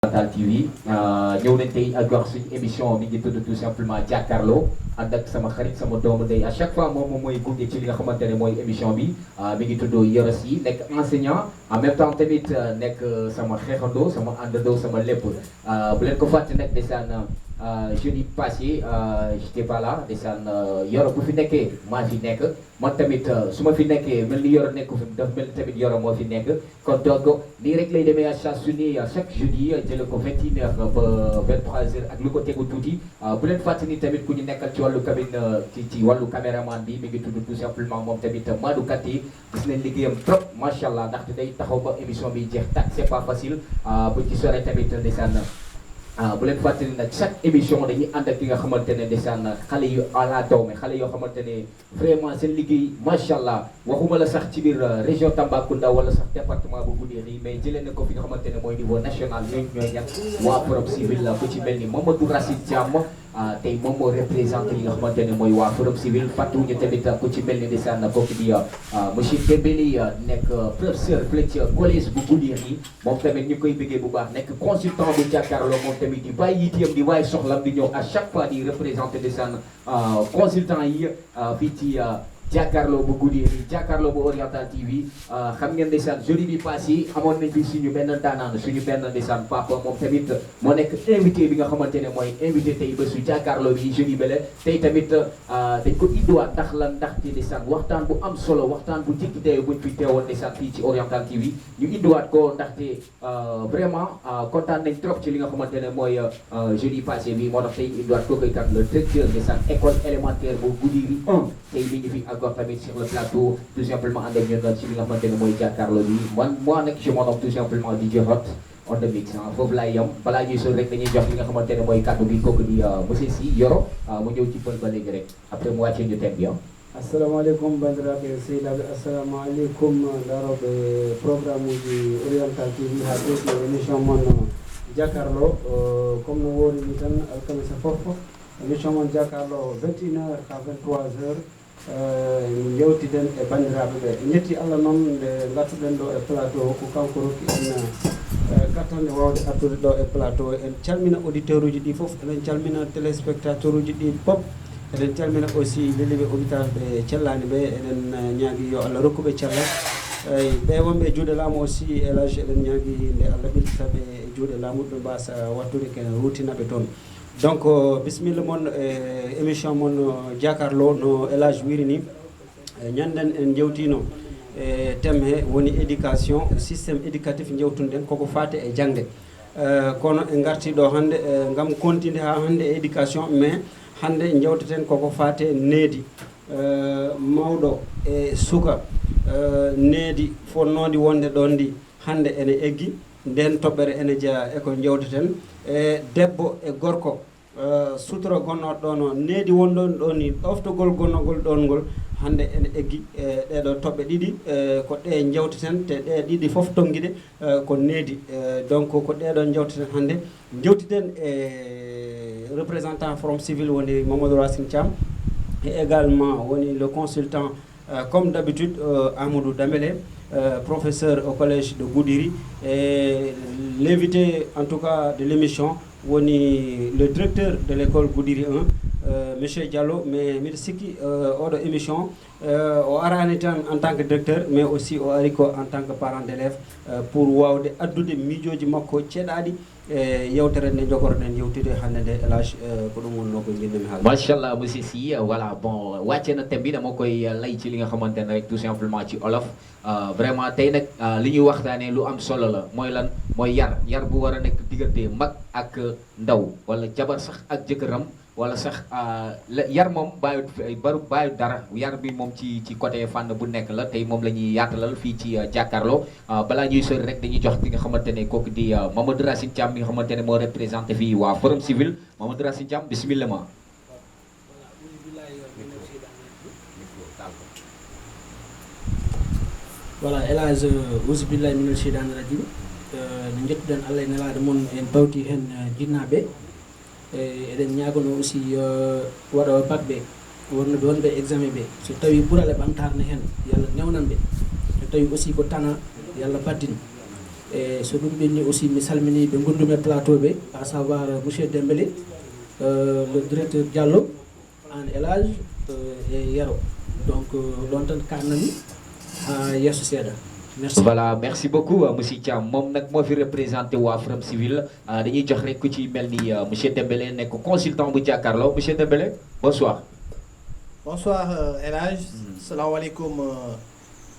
Oriental TV ñëw nañ tey ak wax suñu émission mi ngi tudd tout simplement jàkkaarloo ànd ak sama xarit sama doomu day à chaque fois moom mooy gunge ci li nga xamante ne mooy émission bi mi ngi tudd Yoro Sy nekk enseignant en même temps tamit nekk sama xeexandoo sama àndandoo sama lépp bu leen ko fàtte nag desaan jeudi passé j'étais pas là desaan Yoro bu fi nekkee maa fi nekk man tamit su ma fi nekkee mel ni Yoro nekku fi daf mel ni tamit Yoro moo fi nekk kon donc nii rek lay demee à chaque jeudi jële ko 21h ba 23h ak lu ko tegu tuuti bu leen fàtte ni tamit ku ñu nekkal ci wàllu cabine ci wàllu caméraman bi mi ngi tudd tout simplement moom tamit Madou Kati gis nañ liggéeyam trop macha allah ndaxte day taxaw ba émission bi jeex tak c'est pas facile bu ci sore tamit ndeysaan bu leen fàttali nag chaque émission dañuy ànd ak ki nga xamante ne ndeysaan xale yu ala dawme xale yoo xamante ne vraiment seen liggéey macha allah waxuma la sax ci biir région Tambacounda wala sax département bu Goudiri mais jëlee na ko fi nga xamante ne mooy niveau national ñooñu ñooy ñan waa Forum Civil ku ci mel ni Mamadou Racine Thiam tey moom moo représenté li nga xamante ne mooy waa Forum Civil fàttewuñu tamit ku ci mel ni ndeysaan kooku di monsieur Dembélé nekk professeur fële ci collège bu Goudiri moom tamit ñu koy bëggee bu baax nekk consultant bu jàkkaarloo moom tamit di bàyyi yitiyam di waaye soxlam di ñëw à chaque fois di représenté ndeysaan consultant yi fii ci jàkkaarloo bu Goudiri jàkkaarloo bu Oriental TV xam ngeen ndeysaan jeudi bi passé amoon nañ fi suñu benn daanaan suñu benn ndeysaan papa moom tamit moo nekk invité bi nga xamante ne mooy invité tey ba su jàkkaarloo bi jeudi bele tey tamit dañ ko indiwaat ndax lan ndaxte ndeysaan waxtaan bu am solo waxtaan bu jikki tey buñ fi teewoon ndeysaan fii ci Oriental TV ñu indiwaat ko ndaxte vraiment kontaan nañ trop ci li nga xamante ne mooy jeudi passé bi moo tax tey indiwaat ko koy kat le directeur ndeysaan école élémentaire bu Goudiri 1 tey mi ngi fi ak tamit sur le plateau tout simplement ànd ak ñun ci li nga xamante ne mooy jàkkaarloo bi moi nag je m'en nomme tout simplement di Hot on the mix foofu laay yem balaa ñuy sol rek dañuy jox li nga xamante ne mooy kàddu bi kooku di monsieur Sy Yoro mu ñëw ci pël ba léegi rek après mu wàccee ñu thème bi assalamu aleykum bandiraɓe sehilaɓe assalamu aleykum daroɓe programme uji Oriental TV ha ƴeeƴi émission moon jàkkaarloo comme no woori ni tan alkamisa fof émission moon jàkkaarloo 21h ha 23h jewtiden e bandiraɓe ɓe jetti Allah noon nde gattuɗen ɗo e plateau ko kanko rokki en gattande wawde artude ɗo e plateau en calmina auditeur uji ɗi foof eɗen calmina téléspectateur uji ɗi pop eɗen calmina aussi leliɓe hôpital ɓe cellani ɓe eɗen ñaagui yo Allah rokkuɓe cellal eyyi ɓe wonɓe e juuɗe laamu aussi élage eɗen ñaagui nde Allah ɓilditaɓe e juuɗe laamu ɓe mbasa wattude kene rutinaɓe toon donc bisimilla moon émission moon jàkkaarloo no élage wiri ni ñanden en jewtino e thème he woni éducation systéme éducatif jewtunoɗen koko fate e jangde kono en garti ɗo hannde gam continde ha hannde e éducation mais hannde jewteten koko fate needi mawɗo e suka needi fonnodi wonde ɗon ndi hannde ene eggi nden toɓɓere ene jeeya eko jewteten e debbo e gorko sutora gonnoɗo ɗon needi wonɗon ɗon ni ɗoftogol gonnogol ɗon ngol hannde ene eggi ɗeɗo toɓɓe ɗiɗi ko ɗe jewteten te ɗe ɗiɗi fof tonguiɗe ko needi donc ko ɗeɗon jewteten hannde jewtiden e représentant Forum Civil woni Mamadou Racine Thiam et également woni le consultant comme d'habitude Amadou Dembélé professeur au collège de Goudiri et l'invité en tout cas de l'émission woni le directeur de l'école Goudiri 1 monsieur Diallo mais mbiɗa sikki oɗo émission o arani tan en tant que directeur mais aussi o ari ko en tant que parent d'élève pour wawde addude miijoji makko ceeɗaɗi e yewtere nde jogorɗen yewtide hannde nde élage ko ɗum wonno ko jinɗumi haal machallah monsieur Sy voilà bon wàcce na thème bi dama koy lay ci li nga xamante ne rek tout simplement ci olof vraiment tey nag li ñuy waxtaanee lu am solo la mooy lan mooy yar bu war a nekk diggante mag ak ndaw wala jabar sax ak jëkkëram wala sax yar moom bàyyi dara yar bi moom ci côté fànn bu nekk la tey moom la ñuy yaatalal fii ci jàkkaarloo balaa ñuy sori rek dañuy jox ki nga xamante ne kooku di Mamadou Racine Thiam mi nga xamante ne moo représenté fii waa Forum Civil Mamadou Racine Thiam bismillah ma voilà élage ousubillahi minal cheytani rajim no jettuɗen Allah e nelaade moon en bawti hen jinnaɓe eɗen ñagono aussi waɗoɓe baɓɓe wonnoɓe wonɓe examen ɓe so tawi ɓuurale ɓamtarne hen yo Allah newnan ɓe so tawi aussi ko tana yo Allah baddin e so ɗum ɓenni aussi mi salmini ɓe gondumi plateau ɓe à savoir monsieur Dembélé le directeur Diallo an Elage et Yero donc ɗon tan kannami ha yesso seeɗa. Merci. Voilà, merci beaucoup monsieur Thiam moom nag moo fi représenté waa Forum Civil dañuy jox rek ku ci mel ni monsieur Dembélé nekk consultant bu Jakaarlo monsieur Dembélé bonsoir. Bonsoir Elage. Salaamaaleykum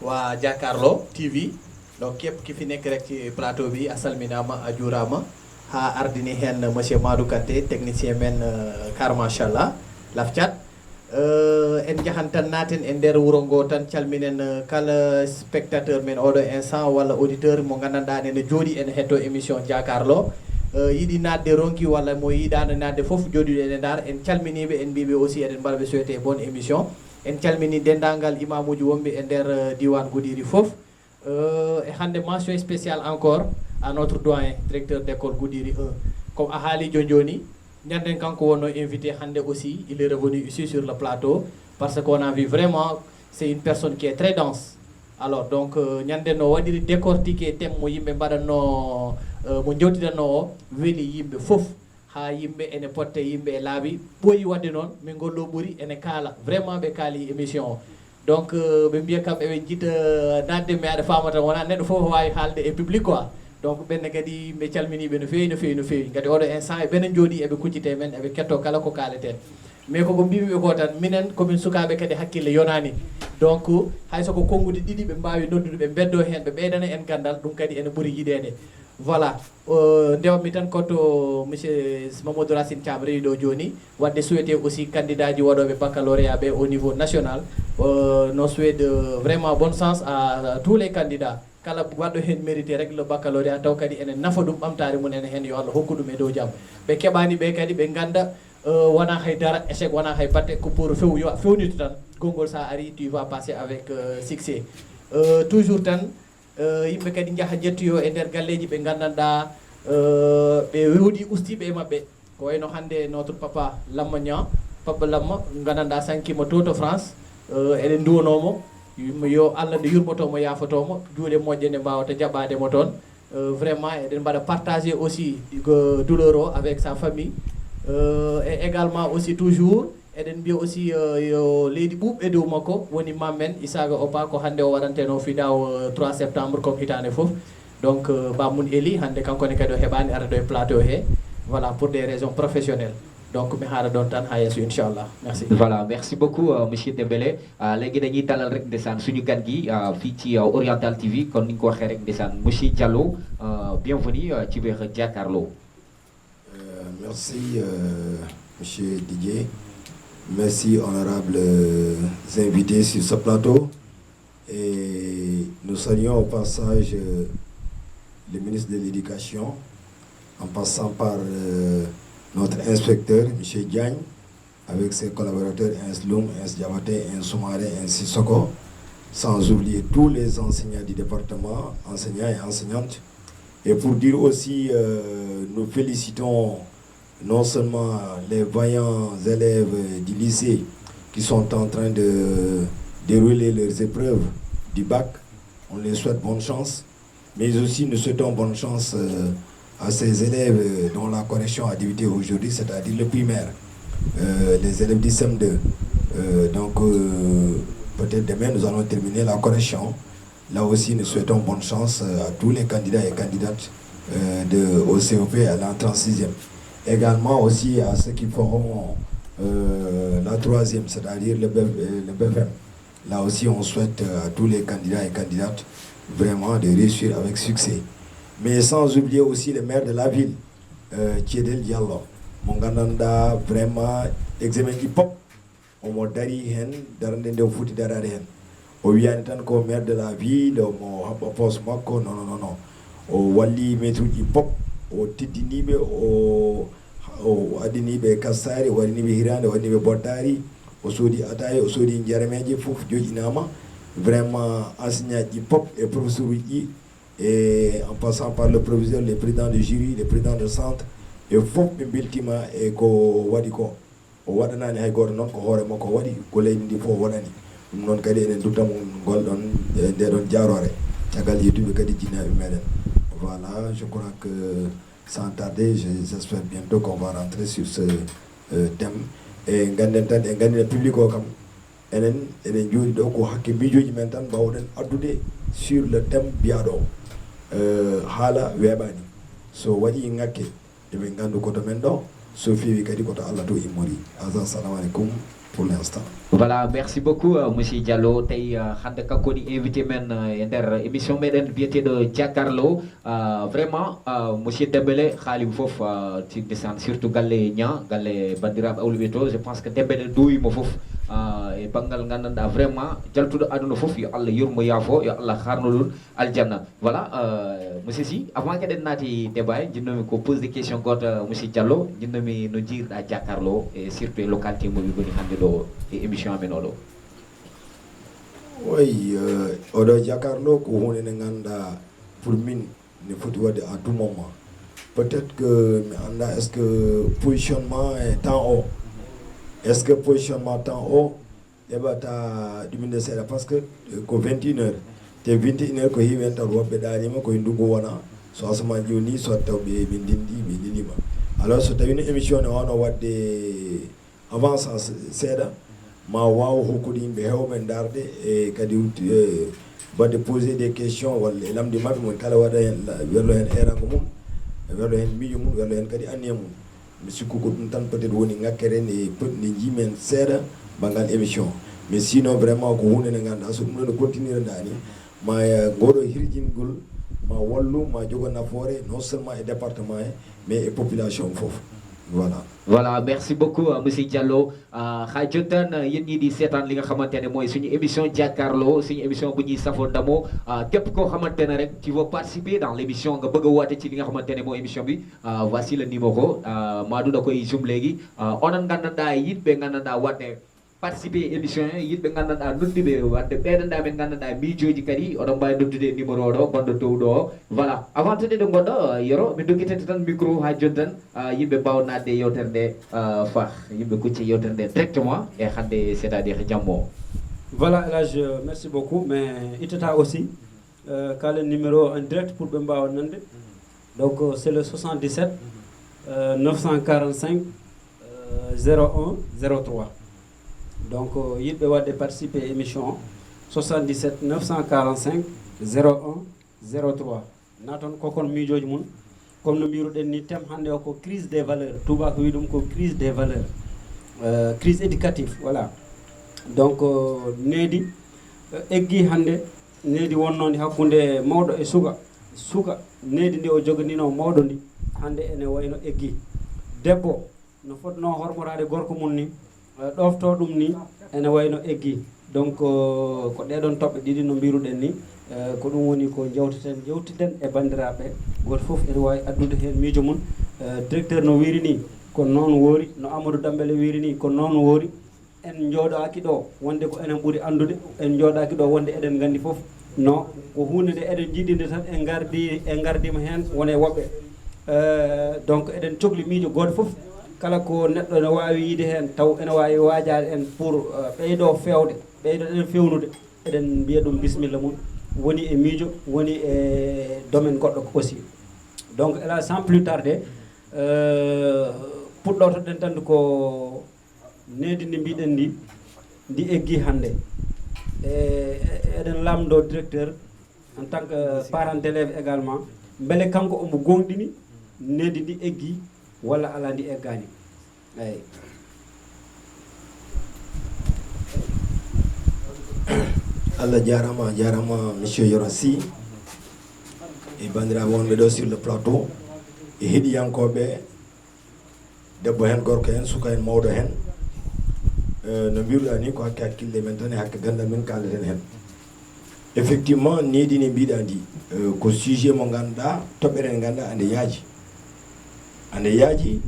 waa Jakaarlo TV. Donc képp ki fi nekk rek ci plateau bi a salminama a juurama ha ardini hen monsieur Madou Kanté technicien men car machallah lafcat en jahan tan naten e nder wuro ngo tan calminen kala spectateur men oɗo instant walla auditeur mo gandanɗa ene jooɗi ene hetto émission Jakaarlo yiɗi nadde ronki walla mo yiɗano nadde foof joɗiɗo ene dar en calminiɓe en mbiɓe aussi eɗen mbaɗaɓe souhaité bonne émission en calmini dendagal imamuji wonɓe e nder diwan Goudiri foof et hande mention spéciale encore à notre doyen directeur d'école Goudiri 1 comme a haali joni ñanden kanko wonno invité hande aussi il est revenu ici sur le plateau parce qu'on a vu vraiment c'est une personne qui est très dense alors donc ñanden no waɗiri décortiqué thème mo yimɓe mbaɗanno mo jewtidanno o weeli yimɓe foof ha yimɓe ene potte yimɓe e laaɓi ɓooyi wadde noon min gollo ɓuuri ene kaala vraiment ɓe kaali émission o donc ɓe mbiya kamɓe ɓe jiita nadde mi aɗa famata wona neɗɗo fof wawi haalde e public quoi donc ɓenne kadi ɓe calminiɓe no fewi no fewi no fewi kadi oɗo instant e ɓenen jooɗi eɓe kuccite men eɓe ketto kala ko kaleten mais koko mbimiɓe ko tan minen komin sukaɓe kadi hakkille yonani donc hay soko konngude ɗiɗi ɓe mbawi noddude ɓe beddo hen ɓe ɓeydana en gandal ɗum kadi ene ɓuuri yiɗede voilà ndewmi tan koto monsieur Mamadou Racine Thiam rewi ɗo joni wadde souhaité aussi candidat ji waɗoɓe baccalauréat ɓe au niveau national no souhaite vraiment bonne chance à tous les candidats kala waɗɗo hen mérité rek le baccalauréat taw kadi ene nafa ɗum ɓamtare mum ene hen yo Allah hokku ɗum e dow jaam ɓe keɓani ɓe kadi ɓe ganda wona haydara échec wona hay batte ko pour few yo fewnito tan gongol sa ari tu vas passer avec succès toujours tan yimɓe kadi jaaha jettoyo e nder galleji ɓe gandanɗa ɓe wewdi ustiɓe e mabɓe ko wayno hande notre papa Lamma Niang papa Lamma gandanɗa sankima to France eɗen duwanomo yo Allah nde yurmotomo yafotomo juuɗe moƴƴe nde mbawata jaɓademo toon vraiment eɗen mbaɗa partagé aussi douleur o avec sa famille et également aussi toujours eɗen mbiya aussi yo leydi ɓuuɓ e dow makko woni mammen Isaga Opa ko hande o waɗanteno fidaw 3 septembre comme hitande foof donc bamun Eli hande kankone kadi o heɓani arde e plateau he voilà pour des raisons professionnelles donc mi haala ɗon tan ha yesso inchallah merci. Voilà merci beaucoup monsieur Dembélé léegi dañuy dalal rek ndeysaan suñu gan gi fii ci Oriental TV kon ni nga ko waxee rek ndeysaan monsieur Diallo bienvenue ci biir Jakaarlo. Merci monsieur Didier. Merci honorables invités sur ce plateau et nous saluons au passage le ministre de l'Éducation en passant par notre inspecteur M. Diagne avec ses collaborateurs Ins Loum, Ins Diabaté, Ins Soumaré, Ins Sissoko, sans oublier tous les enseignants du département, enseignants et enseignantes. Et pour dire aussi, nous félicitons non seulement les vaillants élèves du lycée qui sont en train de dérouler leurs épreuves du bac, on les souhaite bonne chance, mais aussi nous souhaitons bonne chance à ces élèves dont la correction a débuté aujourd'hui, c'est-à-dire le primaire, les élèves du CM2. Donc peut-être demain nous allons terminer la correction. Là aussi nous souhaitons bonne chance à tous les candidats et candidates au COP à l'entrée en 6e. Également aussi à ceux qui feront la 3e, c'est-à-dire le BFM. Là aussi on souhaite à tous les candidats et candidates vraiment de réussir avec succès. Mais sans oublier aussi le maire de la ville, Thiedel Diallo. Mon gandanda vraiment examen qui pop, on m'a dari hen, darande de fouti darade hen. O wiani tan ko maire de la ville, mo habba poste makko, non. O walli metru ji pop, o tiddiniɓe, o waɗiniɓe kassari, o waɗiniɓe hirande, o waɗiniɓe boddari, o soodi ataye, o soodi jarameje fof joƴinama. Vraiment enseignant ji pop et professeur ji, et en passant par le proviseur, les présidents de jury, les présidents de centre, e fof ɓe beltima e ko waɗi ko o waɗanani hay goto noon ko hoore makko waɗi ko leydi ndi fof waɗani ɗum noon kadi enen duttamo ngolɗon nde ɗon jarore caggal yettuɓe kadi jinnaɓe meɗen Voilà, je crois que sans tarder, j'espère bientôt qu'on va rentrer sur ce thème. Et le public sur le thème biado hala webani so wadi ngake de ngandu ko to mendo so fi kadi ko to Allah to imori assalamu alaikum pour l'instant. Voilà, merci beaucoup monsieur Diallo. Tay hande kakoni invité men der émission meden biété de Jakarlo. Vraiment monsieur Dembélé khalim fof ci descend surtout galle nya galle bandirab awlibeto. Je pense que Dembélé doy mo fof e bangal ngandanda vraiment jaltudo aduna fof yo Allah yurmo yafo yo Allah kharnulul aljanna. Voilà monsieur Si avant que den nati débat jinnomi ko pose des questions got monsieur Diallo jinnomi no jirda Jakarlo et surtout localité mo bi goni hande do émission amenodo. Oui, odo Jakarlo ko hone nganda pour min ne foti wade à tout moment. Peut-être que mais anda est-ce que positionnement est temps haut. Est-ce que positionnement temps haut e bata diminde sera parce que ko 21h te 21h ko hiwenta robbe daanima ko ndugo wona so asama joni so tawbe bindindi be dilima. Alors so tawini émission ne wono wadde avance seda ma waaw hokkude yimɓe hewɓe darde e kadi wadde poser des questions walla e lamdi maɓɓe mon kala waɗa hen wello hen erango mum wello hen miijo mum wello hen kadi anniya mum mi sikku ko ɗum tan peut être woni ngakkere ne jiimen seeɗa banggal émission mais sinon vraiment ko hunde nde ganduɗa so ɗum ɗo no continuer dani ma ngoɗo hirjingol ma wallu ma jogo nafoore non seulement e département he mais e population fof. Voilà. Voilà, merci beaucoup monsieur Diallo. Xajotan yeen ñi di sétane li nga xamantene moy suñu émission Jakarlo, suñu émission bu ñuy safo ndamo képp ko xamantene rek tu veux participer dans l'émission nga bëgg woté ci li nga xamantene moy émission bi voici le numéro Madou da koy zoom légui onon gandanda yitbe gandanda waté participer émission yitbe gandanda noddibe wadde bedanda be gandanda mijoji kadi odon bay noddude numéro do gondo tow do. Voilà, avant de gondo yoro mi doggitete tan micro ha jontan yimbe bawnade yewterde fa yimbe kucci yewterde directement et hande c'est-à-dire jammo. Voilà, là merci beaucoup mais itata aussi le numéro en direct pour Bemba Nande. Donc c'est le 77 945 01 03. Donc il peut participer à l'émission 77 945 01 03. Naton kokon mijoji mun comme no biruɗen ni thème hande o ko crise des valeurs touba ko widum ko crise des valeurs crise éducative voilà. Donc needi eggi hande needi wonnode hakkunde mawɗo e suka needi ndi o jogonino mawɗo ndi hande ene wayno eggi debbo no fotno hormorade gorko mun ni ɗofto ɗum ni ene wayno eggi. Donc ko ɗeɗon toɓɓe ɗiɗi no mbiruɗen ni ko ɗum woni ko jewtiden e bandiraɓe goto foof ene wawi addude hen miijo mum. Directeur no wiiri ni ko noon woori no Amadou Dambélé wiiri ni ko noon woori en jooɗaki ɗo wonde ko enen ɓuuri andude en jooɗaki ɗo wonde eɗen gandi foof no ko hunde nde eɗen jiɗinde tan en gardima hen wone woɓɓe. Donc eɗen cohli miijo goto foof kala ko neɗɗo ne wawi yiide hen taw ene wawi wajade en pour ɓeydo fewde ɓeydo eɗen fewnude eɗen mbiya ɗum bisimilla mum woni e miijo woni e domaine goɗɗo aussi. Donc là sans plus tarder puɗɗotoɗen tan ko needi ndi mbiɗen ndi eggi hande eɗen lamdo directeur en tant que parent d'élève également beele kanko omo gonɗini needi ndi eggi walla ala ndi eggani eyi. Allah jarama monsieur Yorasi e bandiraɓe wonɓe ɗo sur le plateau e heeɗiyankoɓe debbo hen gorko hen suka hen mawɗo hen no mbiruɗa ni ko hakke hakkille men tan e hakke gandal men kaleten hen. Effectivement needi ndi mbiɗa ndi ko sujet mo ganduɗa toɓɓere nde ganduɗa ande yaaji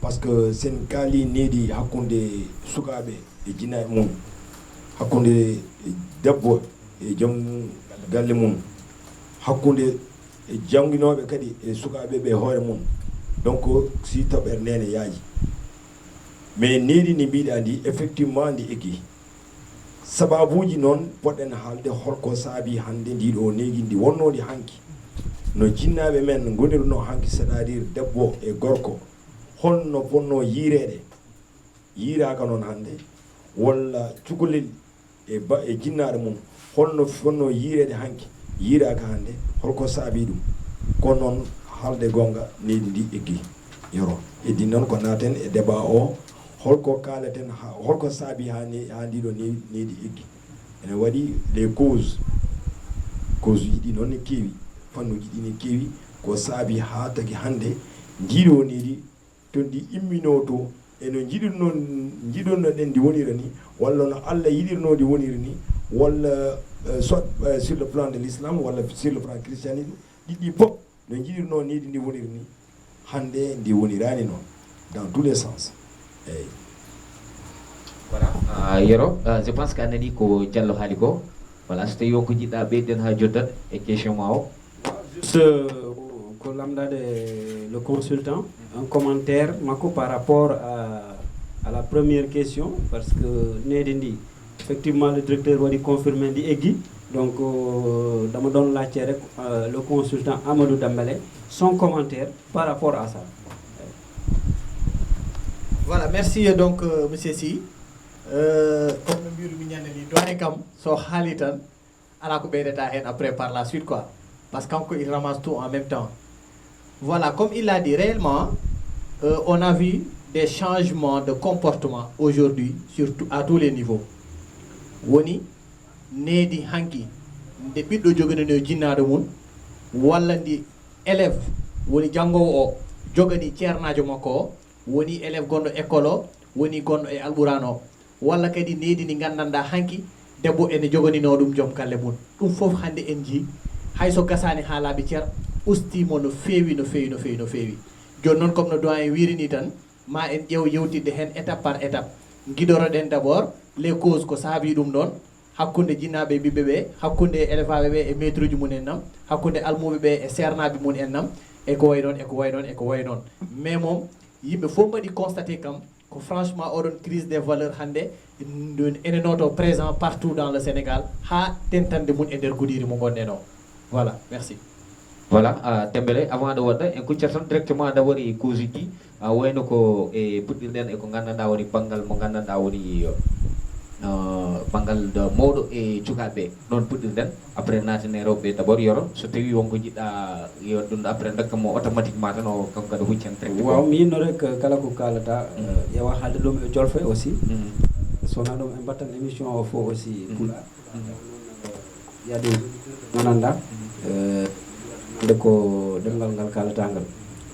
par ce que sen kaali needi hakkunde sukaɓe e jinaɓe mum hakkunde debbo e joom galle mum hakkunde e jangguinoɓe kadi e sukaɓe ɓe hoore mum. Donc si toɓɓere ndene yaaji mais needi ndi mbiɗa ndi effectivement ndi eggi sababuji noon poɗɗen haalde holko saabi hande ndiɗo needi ndi wonnodi hanki no jinnaɓe men gonirno hanki c'est à dire debbo e gorko holno ponno yiirede yiiraka noon hannde walla cukalel e jinnaɗo mum holno fonno yiirede hanki yiiraka hannde holko saabi ɗum kono noon haalde gonga leydi ndi eggi yoro heddi noon ko naten e débat o holko kaleten holko saabi ha ndiɗo leydi eggi ene waɗi les causes uji ɗi noon ne keewi fannuji ɗi ne keewi ko saabi ha tagi hannde ndiɗo leydi to ndi immino to eno jiɗirno ɗen ndi wonira ni walla no Allah yiɗirno ndi woniri ni walla soit sur le plan de l'islam walla sur le plan christianisme ɗiɗɗi pop no jiɗirno leydi ndi woniri ni hande ndi wonirani noon dans tous les sens eyyi voilà Yero je pense que anani ko Diallo haali ko voilà so tawi wonko jiɗɗa ɓeyden ha joddat e question ma o juste ko lamdade le consultant un commentaire makko par rapport à la première question parce que nede ndi effectivement le directeur waɗi confirmé ndi eggi donc dama ɗon lacce rek le consultant Amadou Dambélé son commentaire par rapport à ça. Voilà, merci donc monsieur Sy. Comme no mbirumi ñande ni doone kam so haali tan ala ko ɓeydata hen après par la suite quoi parce que kanko il ramasse tout en même temps. Voilà, comme il l'a dit réellement on a vu des changements de comportement aujourd'hui surtout à tous les niveaux. Woni needi hanki nde ɓiɗɗo joganino jinnaɗo mum walla ndi élève woni janngowo o jogani ceernajo makko o woni élève gonɗo école o woni gonɗo e alɓuran o walla kadi needi ndi gandanɗa hanki debbo ene joganino ɗum joom galle mum ɗum foof hannde en jii hayso gasani ha laaɓi ceer ustimo no feewi no feewi no feewi no feewi joni noon comme no doyen wirini tan ma en ƴeew yewtidde hen étape par étape guidoroɗen d' abord les causes ko saabi ɗum ɗon hakkunde jinnaɓe e ɓiɓɓe ɓe hakkunde élevaɓe ɓe e maître uji mum en nam hakkunde almuɓe ɓe e sernaɓe mum en nam e ko way noon e ko way noon e ko way noon mais moom yimɓe fof mbaɗi constaté kam ko franchement oɗon crise des valeurs hannde ene noto présent partout dans le Sénégal ha tentande mum e nder Goudiri mo gonɗen o voilà merci. voilà Dembélé avant de wadda en kuccat tan directement nda waɗi cause uji wayno ko e puɗɗirɗen e ko gandanɗa woni banggal mo gandanɗa woni banggal mawɗo e cukaɓe noon puɗɗirɗen après natane rewɓe d' abord Yoro so tawi wonko jiɗɗa yo ɗum après dokkamo automatiquement tan o kanko kadi huccen traité waaw mi yinno rek kala ko kalata ƴewa haalde ɗum e jolfe aussi sowona ɗum e mbattan émission o fof aussi pula yade gandanɗa nde ko ɗemgal ngal kalata ngal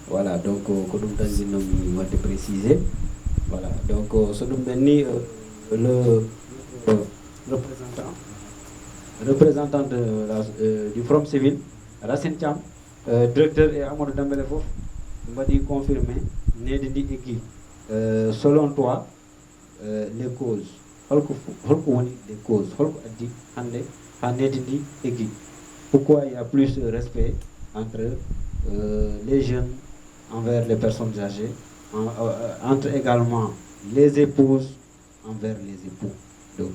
voilà donc ko ɗum tan jinnomi wadde précisé voilà donc so ɗum ɗen ni le représentant du Forum Civil Racine Thiam directeur et Amadou Dambélé fof mbaɗi confirmé nede ndi eggi selon toi les causes holko woni les causes holko addi hande ha nede ndi eggi pourquoi il y a plus de respect entre les jeunes envers les personnes âgées entre également les épouses envers les époux donc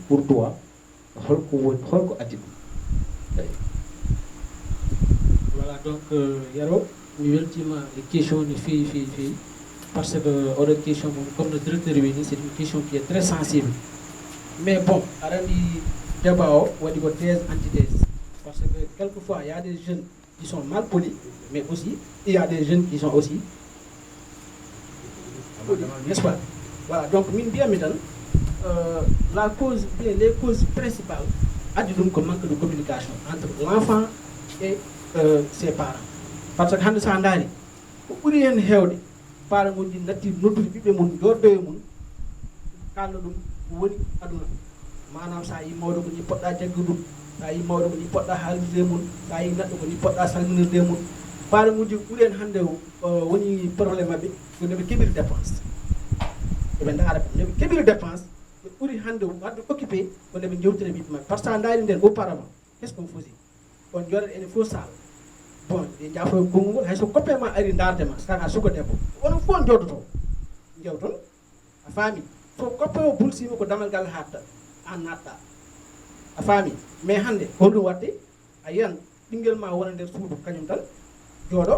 pour toi holko addi ɗum voilà donc Yaro mi weltima e question no feewi parce que oɗo question mom comme le directeur wini c'est une question qui est très sensible mais bon aɗa andi débat o waɗi ko thèse antithèse parce que quelquefois il y a des jeunes qui sont mal polis mais aussi il y a des jeunes qui sont aussi polis, n'est-ce pas voilà donc min mbiyami tan la cause bien les causes principales addi ɗum ko manque de communication entre l'enfant et ses parents par ce que hannde sa daari ko ɓuri hen heewde parents uji natti noddude ɓiɓɓe mum jordoye mum kalno ɗum ko woni aduna manam sa yi mawɗo ko ni poɗɗa jaggu ɗum sa yi mawɗo ko ni poɗɗa haalirde mum sa yi neɗɗo ko ni poɗɗa salminirde mum parents uji ɓuri hen hannde woni probléme mabɓe ko ndeɓe keɓiri dépense eɓe daara ndeɓe keɓiri dépense ɓe ɓuri hannde wadde occupé ko ndeɓe jewtira ɓiɓɓe mabɓe par ce que sa daari nden auparavant qu'est ce qu'on faisait on joɗat ene fof sala bon ɗe jaafoye konngol hayso coppe ma ari dardema saka suka debbo onon fof on joodoto jewton a faami so coppe o bulsima ko damal ngal hatta an natɗa a faami mais hannde holɗum waɗde a yiyan ɓinguel ma wonande suudu kañum tan jooɗo